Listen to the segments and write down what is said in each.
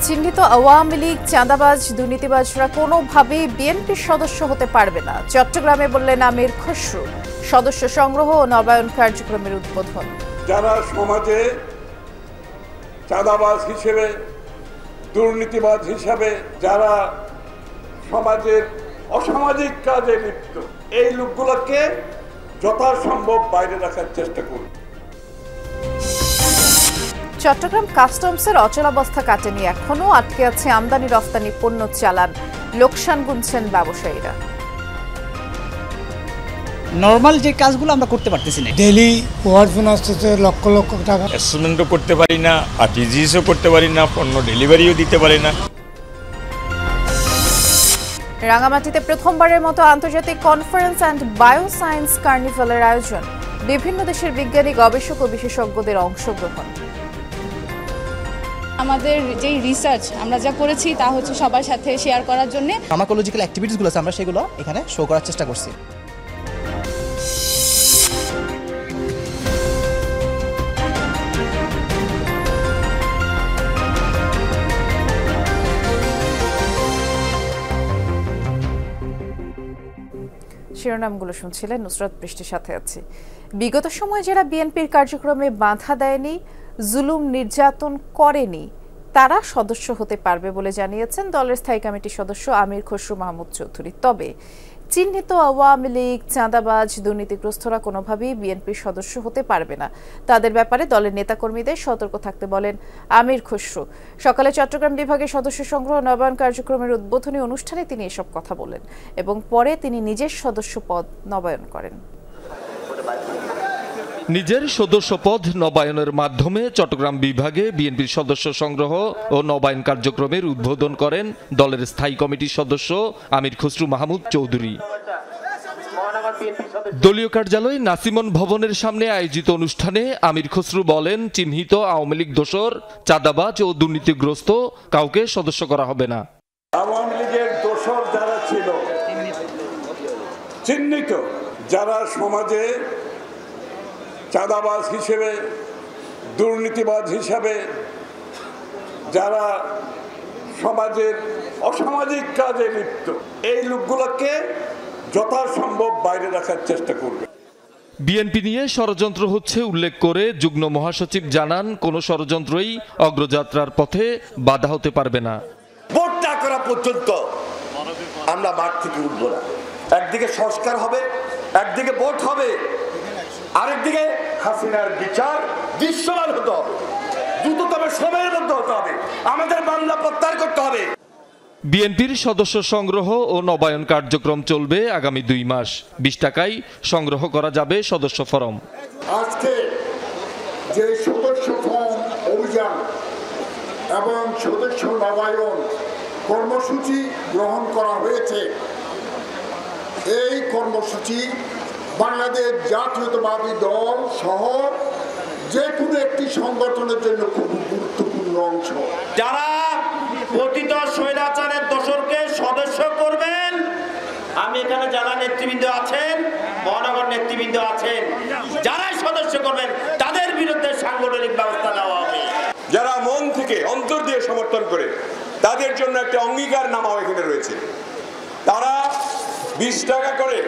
চিহ্নিত আওয়ামী লীগ চাঁদাবাজ দুর্নীতিবাজরা কোনোভাবেই বিএনপির সদস্য হতে পারবে না, চট্টগ্রামে বললেন আমির খসরু। সদস্য সংগ্রহ ও নবায়ন কার্যক্রমের উদ্বোধন। যারা সমাজে চাঁদাবাজ হিসেবে, দুর্নীতিবাজ হিসেবে, যারা সমাজের অসামাজিক কাজে লিপ্ত, এই লোকগুলোকে যথাসম্ভব বাইরে রাখার চেষ্টা করুন। চট্টগ্রাম কাস্টমসের অচলাবস্থা কাটেনি, এখনো আটকে আছে আমদানি রফতানি পণ্য চালান, লোকসান গুনছেন ব্যবসায়ীরা। নরমাল যে কাজগুলো আমরা করতে পারতেছি না। ডেইলি ওয়ার্ডফোন আসতেছে লক্ষ লক্ষ টাকা। অ্যাসেসমেন্টও করতে পারি না, আরটিজিএসও করতে পারি না, পণ্য ডেলিভারিও দিতে পারি না। রাঙামাটিতে প্রথমবারের মতো আন্তর্জাতিক কনফারেন্স অ্যান্ড বায়োসায়েন্স কার্নিভালের আয়োজন, বিভিন্ন দেশের বিজ্ঞানী, গবেষক ও বিশেষজ্ঞদের অংশগ্রহণ। আমাদের যেই রিসার্চ আমরা যা করেছি তা হচ্ছে সবার সাথে শেয়ার করার জন্য ফার্মাকোলজিক্যাল অ্যাক্টিভিটিসগুলো আছে, আমরা সেগুলো এখানে শো করার চেষ্টা করছি। শিরোনামগুলো শুনছিলেন, নুসরাত বৃষ্টির সাথে আছি। বিগত সময়ে যারা বিএনপির কার্যক্রমে বাধা দেয়নি, জুলুম নির্যাতন করেনি, তারা সদস্য হতে পারবে বলে জানিয়েছেন দলের স্থায়ী কমিটির সদস্য আমির খসরু মাহমুদ চৌধুরী। তবে চিহ্নিত আওয়ামী লীগ চাঁদাবাজ দুর্নীতিগ্রস্তরা কোনোভাবেই বিএনপির সদস্য হতে পারবে না, তাদের ব্যাপারে দলের নেতাকর্মীদের সতর্ক থাকতে বলেন আমির খসরু। সকালে চট্টগ্রাম বিভাগের সদস্য সংগ্রহ নবায়ন কার্যক্রমের উদ্বোধনী অনুষ্ঠানে তিনি এসব কথা বলেন এবং পরে তিনি নিজের সদস্য পদ নবায়ন করেন। নিজের সদস্য পদ নবায়নের মাধ্যমে চট্টগ্রাম বিভাগে বিএনপির সদস্য সংগ্রহ ও নবায়ন কার্যক্রমের উদ্বোধন করেন দলের স্থায়ী কমিটির সদস্য আমির খসরু মাহমুদ চৌধুরী। দলীয় কার্যালয় নাসিমন ভবনের সামনে আয়োজিত অনুষ্ঠানে আমির খসরু বলেন, চিহ্নিত আওয়ামী লীগ দোসর, চাঁদাবাজ ও দুর্নীতিগ্রস্ত কাউকে সদস্য করা হবে না। আওয়ামী লীগের দোসর যারা ছিল, চিহ্নিত যারা সমাজে চাঁদাবাজ হিসেবে, দুর্নীতিবাজ হিসাবে, যারা সমাজের অসামাজিক কাজে লিপ্ত, এই লোকগুলোকে যথাসম্ভব বাইরে রাখার চেষ্টা করবে। বিএনপি নিয়ে ষড়যন্ত্র হচ্ছে উল্লেখ করে যুগ্ম মহাসচিব জানান, কোন ষড়যন্ত্রই অগ্রযাত্রার পথে বাধা হতে পারবে না। ভোট না করা পর্যন্ত আমরা মাঠ থেকে উঠবো না। একদিকে সংস্কার হবে, একদিকে ভোট হবে, আরেকদিকে হাসিনার বিচার দৃশ্যমান হতে হবে, দ্রুততম সময়ের মধ্যে হতে হবে, আমাদের মামলা প্রত্যাহার করতে হবে। বিএনপির সদস্য সংগ্রহ ও নবায়ন কার্যক্রম চলবে আগামী 2 মাস। 20 টাকায় সংগ্রহ করা যাবে সদস্য ফরম। আজকে যে সদস্য ফরম অভিযান এবং সদস্য নবায়ন কর্মসূচি গ্রহণ করা হয়েছে, এই কর্মসূচি বাংলাদেশ জাতীয়তাবাদী দল সহ যে কোনো একটি সংগঠনের জন্য খুব গুরুত্বপূর্ণ অংশ। যারা পতিত স্বৈরাচারের দোসরকে সদস্য করবেন, আমি এখানে যারা নেতৃবৃন্দ আছেন, মহানগর নেতৃবৃন্দ আছেন, যারাই সদস্য করবেন তাদের বিরুদ্ধে সাংগঠনিক ব্যবস্থা নেওয়া হবে। যারা মন থেকে অন্তর দিয়ে সমর্থন করে, তাদের জন্য একটা অঙ্গীকারনামাও এখানে রয়েছে। তারা 20 টাকা করে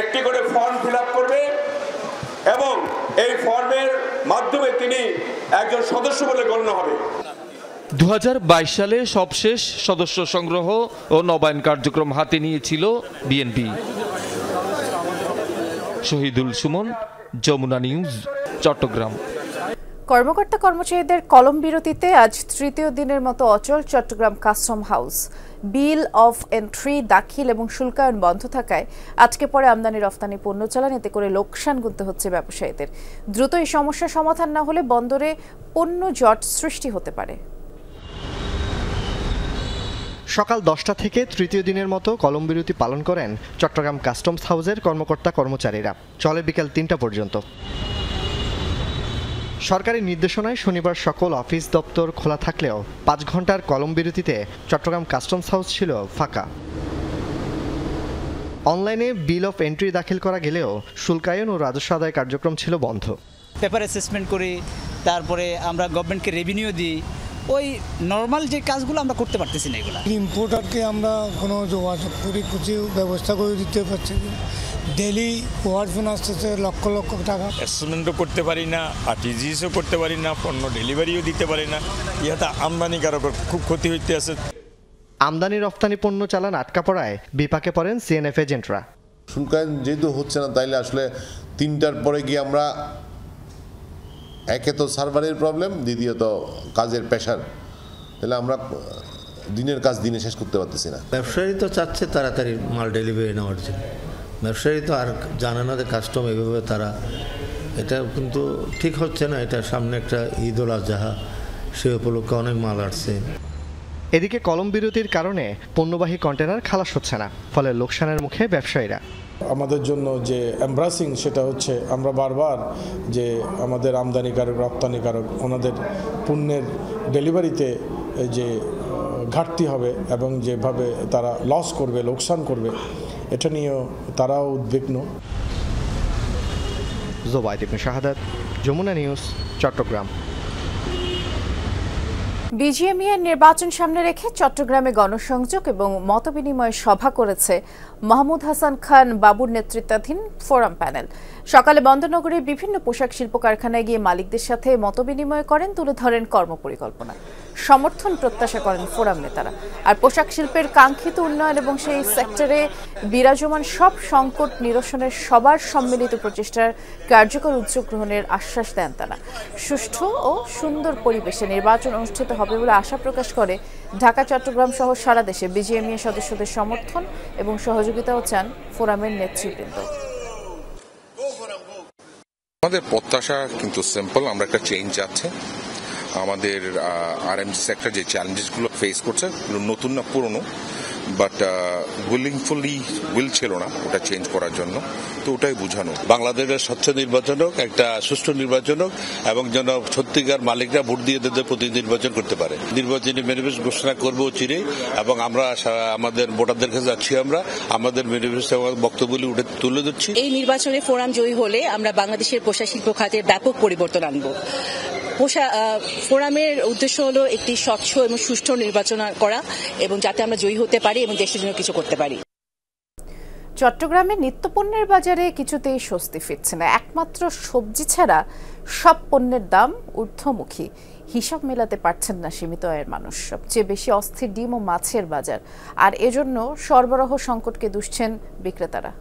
একটি করে ফর্ম ফিল আপ করবে এবং এই ফর্মের মাধ্যমে তিনি একজন সদস্য বলে গণ্য হবে। 2022 সালে সবশেষ সদস্য সংগ্রহ ও নবায়ন কার্যক্রম হাতে নিয়েছিল বিএনপি। শহীদুল সুমন, যমুনা নিউজ, চট্টগ্রাম। কর্মকর্তা কর্মচারীদের কলম বিরতিতে আজ তৃতীয় দিনের মতো অচল Chattogram custom house. Bill of entry দাখিল এবং শুল্কায়ন বন্ধ থাকায় আজকে পরে আমদানি রফতানি পণ্য চালান, এতে করে লোকসান গুনতে হচ্ছে ব্যবসায়ীদের। দ্রুত এই সমস্যার সমাধান না হলে বন্দরে পণ্য জট সৃষ্টি হতে পারে। সকাল 10টা থেকে তৃতীয় দিনের মতো কলম বিরতি পালন করেন চট্টগ্রাম কাস্টমস হাউসের কর্মকর্তা কর্মচারীরা। চলে বিকেল 3টা পর্যন্ত। সরকারি নির্দেশনায় শনিবার সকল অফিস দপ্তর খোলা থাকলেও 5 ঘন্টার কলম বিরতিতে চট্টগ্রাম কাস্টমস হাউস ছিল ফাঁকা। অনলাইনে বিল অফ এন্ট্রি দাখিল করা গেলেও শুল্কায়ন ও রাজস্ব আদায় কার্যক্রম ছিল বন্ধ। পেপার অ্যাসেসমেন্ট করি, তারপরে আমরা গভর্নমেন্টকে রেভিনিউ দিই, ওই নর্মাল যে কাজগুলো আমরা করতে পারতেছি না এগুলো। ইম্পোর্টারকে আমরা কোনো যোগাযোগ করি, কিছু ব্যবস্থা করে দিতে পারছি। ডেলি ওয়ার্ডফোন আসতেছে লক্ষ লক্ষ টাকা। অ্যাসেসমেন্টও করতে পারি না, আরটিজিএসও করতে পারি না, পণ্য ডেলিভারিও দিতে পারি না। ইহাতে আমদানিকারকের খুব ক্ষতি হইতে আছে। আমদানি রপ্তানি পণ্য চালান আটকা পড়ায় বিপাকে পড়েন সিএনএফ এজেন্টরা। শুল্কায়ন যেহেতু হচ্ছে না, তাইলে আসলে 3টার পরে গিয়ে আমরা একে তো সার্ভারের প্রবলেম, দ্বিতীয়ত কাজের প্রেশার, তাহলে আমরা দিনের কাজ দিনে শেষ করতে পারতেছি না। ব্যবসায়ী তো চাচ্ছে তাড়াতাড়ি মাল ডেলিভারি নেওয়ার জন্য, ব্যবসায়ী তো আর জানে না যে কাস্টম এভাবে তারা, এটা কিন্তু ঠিক হচ্ছে না। এটা সামনে একটা ঈদ উল আজহা, সে উপলক্ষে অনেক মাল আসছে। এদিকে কলম বিরতির কারণে পণ্যবাহী কন্টেনার খালাস হচ্ছে না, ফলে লোকসানের মুখে ব্যবসায়ীরা। আমাদের জন্য যে এমব্রাসিং সেটা হচ্ছে আমরা বারবার যে আমাদের আমদানিকারক রপ্তানিকারক ওনাদের পণ্যের ডেলিভারিতে যে ঘাটতি হবে এবং যেভাবে তারা লস করবে, লোকসান করবে, এটা নিয়েও তারাও উদ্বিগ্ন। জোবায়েদ ইবনে শাহাদাত, যমুনা নিউজ, চট্টগ্রাম। বিজিএমইএর নির্বাচন সামনে রেখে চট্টগ্রামে গণসংযোগ এবং মতবিনিময় সভা করেছে মাহমুদ হাসান খান বাবুর নেতৃত্বাধীন ফোরাম প্যানেল। সকালে বন্দরনগরের বিভিন্ন পোশাক শিল্প কারখানায় গিয়ে মালিকদের সাথে মতবিনিময় করেন, তুলে ধরেন কর্মপরিকল্পনা, সমর্থন প্রত্যাশা করেন ফোরাম নেতারা। আর পোশাক শিল্পের কাঙ্ক্ষিত উন্নয়ন এবং সেই সেক্টরে বিরাজমান সব সংকট নিরসনের সবার সম্মিলিত প্রচেষ্টার কার্যকর উদ্যোগ গ্রহণের আশ্বাস দেন তারা। সুষ্ঠু ও সুন্দর পরিবেশে নির্বাচন অনুষ্ঠিত হবে বলে আশা প্রকাশ করে ঢাকা, চট্টগ্রাম সহ সারা দেশে বিজিএমইএ সদস্যদের সমর্থন এবং সহযোগিতাও চান ফোরামের নেতৃবৃন্দ। আমাদের প্রত্যাশা কিন্তু সিম্পল, আমরা একটা চেঞ্জ চাচ্ছি। আমাদের আরএমজি সেক্টর যে চ্যালেঞ্জেসগুলো ফেস করছে, নতুন না পুরনো, বাট উইলিংফুলি উইল ছিল না ওটা চেঞ্জ করার জন্য, তো ওটাই বোঝানো। বাংলাদেশের স্বচ্ছ নির্বাচন হোক, একটা সুষ্ঠু নির্বাচন হোক, এবং যেন সত্যিকার মালিকরা ভোট দিয়ে তাদের প্রতিনিধি নির্বাচন করতে পারে। নির্বাচনী ম্যানিফেস্টো ঘোষণা করবো চিরে, এবং আমরা আমাদের ভোটারদের কাছে যাচ্ছি, আমরা আমাদের ম্যানিফেস্টো বক্তব্যগুলি তুলে ধরছি। এই নির্বাচনে ফোরাম জয়ী হলে আমরা বাংলাদেশের পোশাক শিল্প খাতে ব্যাপক পরিবর্তন আনবো। ফোরামের উদ্দেশ্য হলো একটি স্বচ্ছ এবং সুষ্ঠু নির্বাচন করা, এবং যাতে আমরা জয়ী হতে পারি এবং দেশের জন্য কিছু করতে পারি। চট্টগ্রামে নিত্যপণ্যের বাজারে কিছুতেই স্বস্তি ফিরছে না। একমাত্র সবজি ছাড়া সব পণ্যের দাম ঊর্ধ্বমুখী। হিসাব মেলাতে পারছেন না সীমিত আয়ের মানুষ। সবচেয়ে বেশি অস্থির ডিম ও মাছের বাজার, আর এজন্য সরবরাহ সংকটকে দুষছেন বিক্রেতারা।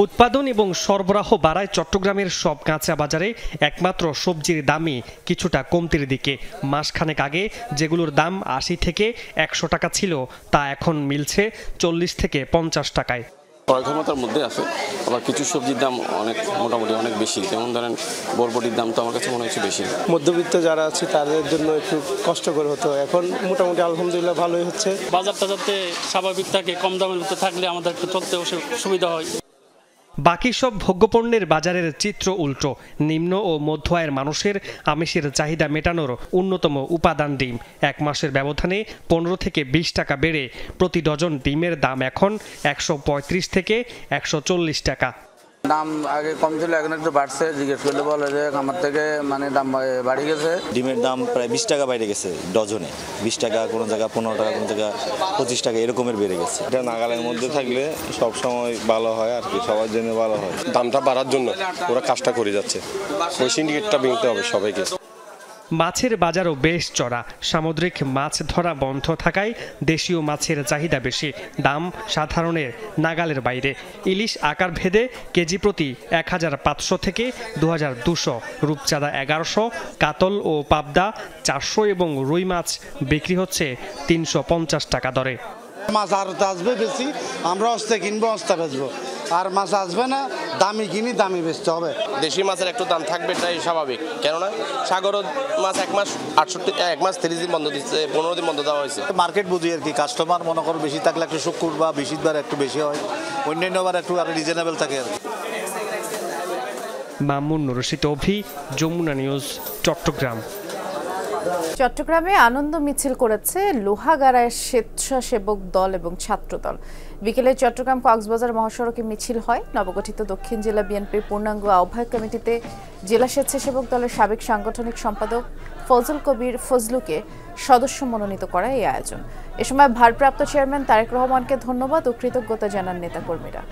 উৎপাদন এবং সরবরাহ বাড়ায় চট্টগ্রামের সব কাঁচা বাজারে একমাত্র সবজির দামই কিছুটা কমতির দিকে। মাসখানেক আগে যেগুলোর দাম ৮০ থেকে ১০০ টাকা ছিল, তা এখন মিলছে ৪০ থেকে ৫০ টাকায়। ক্রয় ক্ষমতার মধ্যে আছে, আবার কিছু সবজির দাম মোটামুটি অনেক বেশি। যেমন ধরেন বরবটির দাম তো আমার কাছে মনে হচ্ছে বেশি। মধ্যবিত্ত যারা আছে তাদের জন্য একটু কষ্টকর হতো, এখন মোটামুটি আলহামদুলিল্লাহ ভালোই হচ্ছে। বাজারটা যাতে স্বাভাবিক থাকে, কম দামের মধ্যে থাকলে আমাদের একটু চলতে সুবিধা হয়। বাকি সব ভোগ্যপণ্যের বাজারের চিত্র উল্টো। নিম্ন ও মধ্য আয়ের মানুষের আমিষের চাহিদা মেটানোর অন্যতম উপাদান ডিম। এক মাসের ব্যবধানে ১৫ থেকে ২০ টাকা বেড়ে প্রতি ডজন ডিমের দাম এখন ১৩৫ থেকে ১৪০ টাকা। দাম আগে কম ছিল, এখন একটু বাড়ছে। জিজ্ঞেস করলে বলে যে আমার থেকে দাম বাড়ি গেছে। ডিমের দাম প্রায় ২০ টাকা বাইরে গেছে ডজনে, ২০ টাকা, কোনো জায়গায় ১৫ টাকা, কোনো জায়গায় ২৫ টাকা, এরকমের বেড়ে গেছে। এটা নাগালের মধ্যে থাকলে সব সময় ভালো হয় আর কি, সবার জন্য ভালো হয়। দামটা বাড়ার জন্য ওরা কাজটা করে যাচ্ছে, ওই সিন্ডিকেটটা ভেঙতে হবে সবাইকে। মাছের বাজারও বেশ চড়া। সামুদ্রিক মাছ ধরা বন্ধ থাকায় দেশীয় মাছের চাহিদা বেশি, দাম সাধারণের নাগালের বাইরে। ইলিশ আকার ভেদে কেজি প্রতি ১৫০০ থেকে ২২০০, রূপচাঁদা ১১০০, কাতল ও পাবদা ৪০০ এবং রুই মাছ বিক্রি হচ্ছে ৩৫০ টাকা দরে। মাছ আরো আসবে বেশি, আমরা অস্তে কিনবো, অস্তে বেচবো। আর মাছ আসবে না, দামি কিনি, দামি বেচতে হবে। দেশি মাছের একটু দাম থাকবে, এটাই স্বাভাবিক। কেননা সাগর মাছ ১ মাস ৩০ দিন বন্ধ দিচ্ছে, ১৫ দিন বন্ধ দেওয়া হয়েছে। মার্কেট বুঝি আর কি, কাস্টমার মনে করো বেশি থাকলে একটু শুক্র বা বৃহস্পতিবার একটু বেশি হয়, অন্যান্য বার একটু আরো রিজনেবল থাকে আর কি। মামুন রশিদ অভি, যমুনা নিউজ, চট্টগ্রাম। চট্টগ্রামে আনন্দ মিছিল করেছে লোহাগাড়ায় স্বেচ্ছাসেবক দল এবং ছাত্রদল। বিকেলে চট্টগ্রাম কক্সবাজার মহাসড়কে মিছিল হয়। নবগঠিত দক্ষিণ জেলা বিএনপির পূর্ণাঙ্গ আহ্বায়ক কমিটিতে জেলা স্বেচ্ছাসেবক দলের সাবেক সাংগঠনিক সম্পাদক ফজল কবির ফজলুকে সদস্য মনোনীত করা এই আয়োজন। এ সময় ভারপ্রাপ্ত চেয়ারম্যান তারেক রহমানকে ধন্যবাদ ও কৃতজ্ঞতা জানান নেতাকর্মীরা।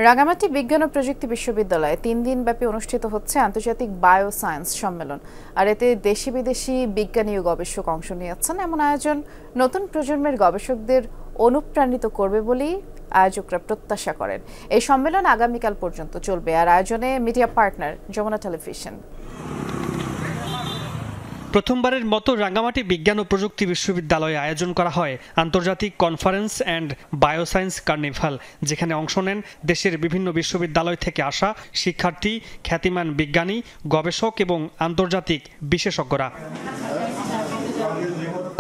রাঙামাটি বিজ্ঞান ও প্রযুক্তি বিশ্ববিদ্যালয়ে 3 দিনব্যাপী অনুষ্ঠিত হচ্ছে আন্তর্জাতিক বায়ো সায়েন্স সম্মেলন। আর এতে দেশি বিদেশি বিজ্ঞানী ও গবেষক অংশ নিয়েছেন। এমন আয়োজন নতুন প্রজন্মের গবেষকদের অনুপ্রাণিত করবে বলেই আয়োজকরা প্রত্যাশা করেন। এই সম্মেলন আগামীকাল পর্যন্ত চলবে। আর আয়োজনে মিডিয়া পার্টনার যমুনা টেলিভিশন। প্রথমবারের মতো রাঙ্গামাটি বিজ্ঞান ও প্রযুক্তি বিশ্ববিদ্যালয়ে আয়োজন করা হয় আন্তর্জাতিক কনফারেন্স অ্যান্ড বায়োসায়েন্স কার্নিভাল, যেখানে অংশ নেন দেশের বিভিন্ন বিশ্ববিদ্যালয় থেকে আসা শিক্ষার্থী, খ্যাতিমান বিজ্ঞানী, গবেষক এবং আন্তর্জাতিক বিশেষজ্ঞরা।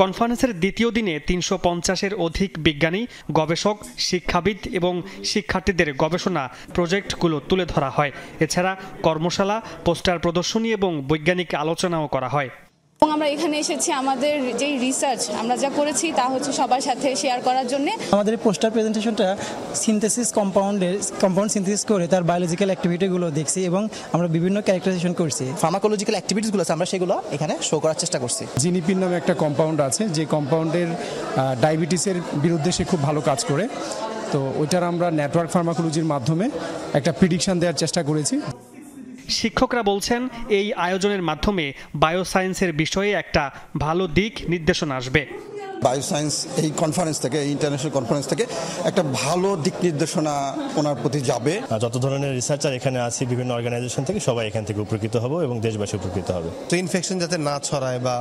কনফারেন্সের দ্বিতীয় দিনে 350-এর অধিক বিজ্ঞানী, গবেষক, শিক্ষাবিদ এবং শিক্ষার্থীদের গবেষণা প্রজেক্টগুলো তুলে ধরা হয়। এছাড়া কর্মশালা, পোস্টার প্রদর্শনী এবং বৈজ্ঞানিক আলোচনাও করা হয়। এবং আমরা এখানে এসেছি আমাদের যেই রিসার্চ আমরা যা করেছি তা হচ্ছে সবার সাথে শেয়ার করার জন্য। আমাদের পোস্টার প্রেজেন্টেশনটা সিনথেসিস কম্পাউন্ড সিনথেসিস করে তার বায়োলজিক্যাল অ্যাক্টিভিটিগুলো দেখছি এবং আমরা বিভিন্ন ক্যারেক্টারাইজেশন করছি। ফার্মাকোলজিক্যাল অ্যাক্টিভিটিসগুলো আছে আমরা সেগুলো এখানে শো করার চেষ্টা করছি। জিনিপিন নামে একটা কম্পাউন্ড আছে যে কম্পাউন্ডের ডায়াবেটিসের বিরুদ্ধে সে খুব ভালো কাজ করে। তো ওইটার আমরা নেটওয়ার্ক ফার্মাকোলজির মাধ্যমে একটা প্রিডিকশন দেওয়ার চেষ্টা করেছি। শিক্ষকরা বলছেন এই আয়োজনের মাধ্যমে বায়োসায়েন্সের বিষয়ে একটা ভালো দিক নির্দেশনা আসবে। বায়োসায়েন্স এই কনফারেন্স থেকে, এই ইন্টারন্যাশনাল কনফারেন্স থেকে একটা ভালো দিক নির্দেশনা ওনার প্রতি যাবে। যত ধরনের রিসার্চার এখানে আছে বিভিন্ন অর্গানাইজেশন থেকে সবাই এখান থেকে উপকৃত হবে এবং দেশবাসী উপকৃত হবে। তো ইনফেকশন যাতে না ছড়ায় বা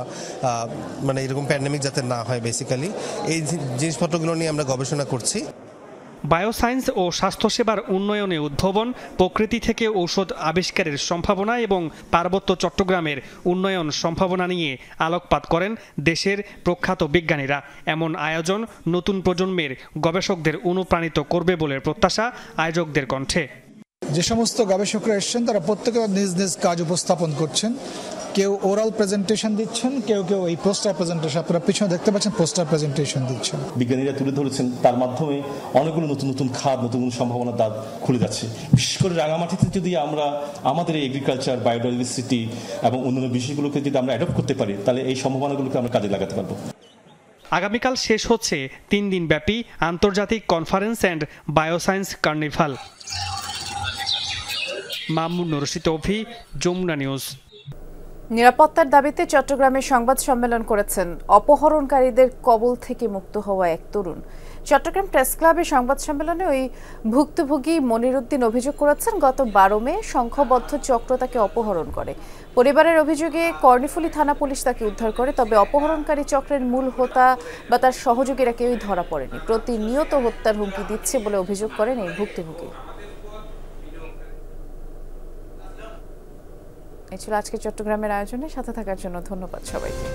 মানে এরকম প্যান্ডেমিক যাতে না হয়, বেসিক্যালি এই জিনিসপত্রগুলো নিয়ে আমরা গবেষণা করছি। বায়োসায়েন্স ও স্বাস্থ্যসেবার উন্নয়নে উদ্ভাবন, প্রকৃতি থেকে ঔষধ আবিষ্কারের সম্ভাবনা এবং পার্বত্য চট্টগ্রামের উন্নয়ন সম্ভাবনা নিয়ে আলোকপাত করেন দেশের প্রখ্যাত বিজ্ঞানীরা। এমন আয়োজন নতুন প্রজন্মের গবেষকদের অনুপ্রাণিত করবে বলে প্রত্যাশা আয়োজকদের কণ্ঠে। যে সমস্ত গবেষকরা এসেছেন তারা প্রত্যেকে নিজ নিজ কাজ উপস্থাপন করছেন। কেউ ওরাল প্রেজেন্টেশন দিচ্ছেন, কেউ এই পোস্টার প্রেজেন্টেশন, আপনারা পিছনে দেখতে পাচ্ছেন পোস্টার প্রেজেন্টেশন দিচ্ছেন। বিজ্ঞানীরা তুলে ধরেছেন, তার মাধ্যমে অনেকগুলো নতুন নতুন খাত, নতুন নতুন সম্ভাবনার দ্বার খুলে যাচ্ছে। বিশেষ করে রাঙামাটিতে যদি আমরা আমাদের এই এগ্রিকালচার, বায়োডাইভার্সিটি এবং অন্যান্য বিষয়গুলোকে যদি আমরা অ্যাডপ্ট করতে পারি, তাহলে এই সম্ভাবনাগুলোকে আমরা কাজে লাগাতে পারবো। আগামীকাল শেষ হচ্ছে 3 দিনব্যাপী আন্তর্জাতিক conference and bioscience carnival. Mamun Rashid Avi, Jamuna news. নিরাপত্তার দাবিতে চট্টগ্রামে সংবাদ সম্মেলন করেছেন অপহরণকারীদের কবল থেকে মুক্ত হওয়া এক তরুণ। চট্টগ্রাম প্রেস ক্লাবে সংবাদ সম্মেলনে ওই ভুক্তভোগী মনিরুদ্দিন অভিযোগ করেছেন, গত 12 মে সংঘবদ্ধ চক্র তাকে অপহরণ করে। পরিবারের অভিযোগে কর্ণফুলী থানা পুলিশ তাকে উদ্ধার করে, তবে অপহরণকারী চক্রের মূল হোতা বা তার সহযোগীরা কেউই ধরা পড়েনি। প্রতিনিয়ত হত্যার হুমকি দিচ্ছে বলে অভিযোগ করেন এই ভুক্তভোগী। এই ছিল আজকে চট্টগ্রামের আয়োজনে। সাথে থাকার জন্য ধন্যবাদ সবাইকে।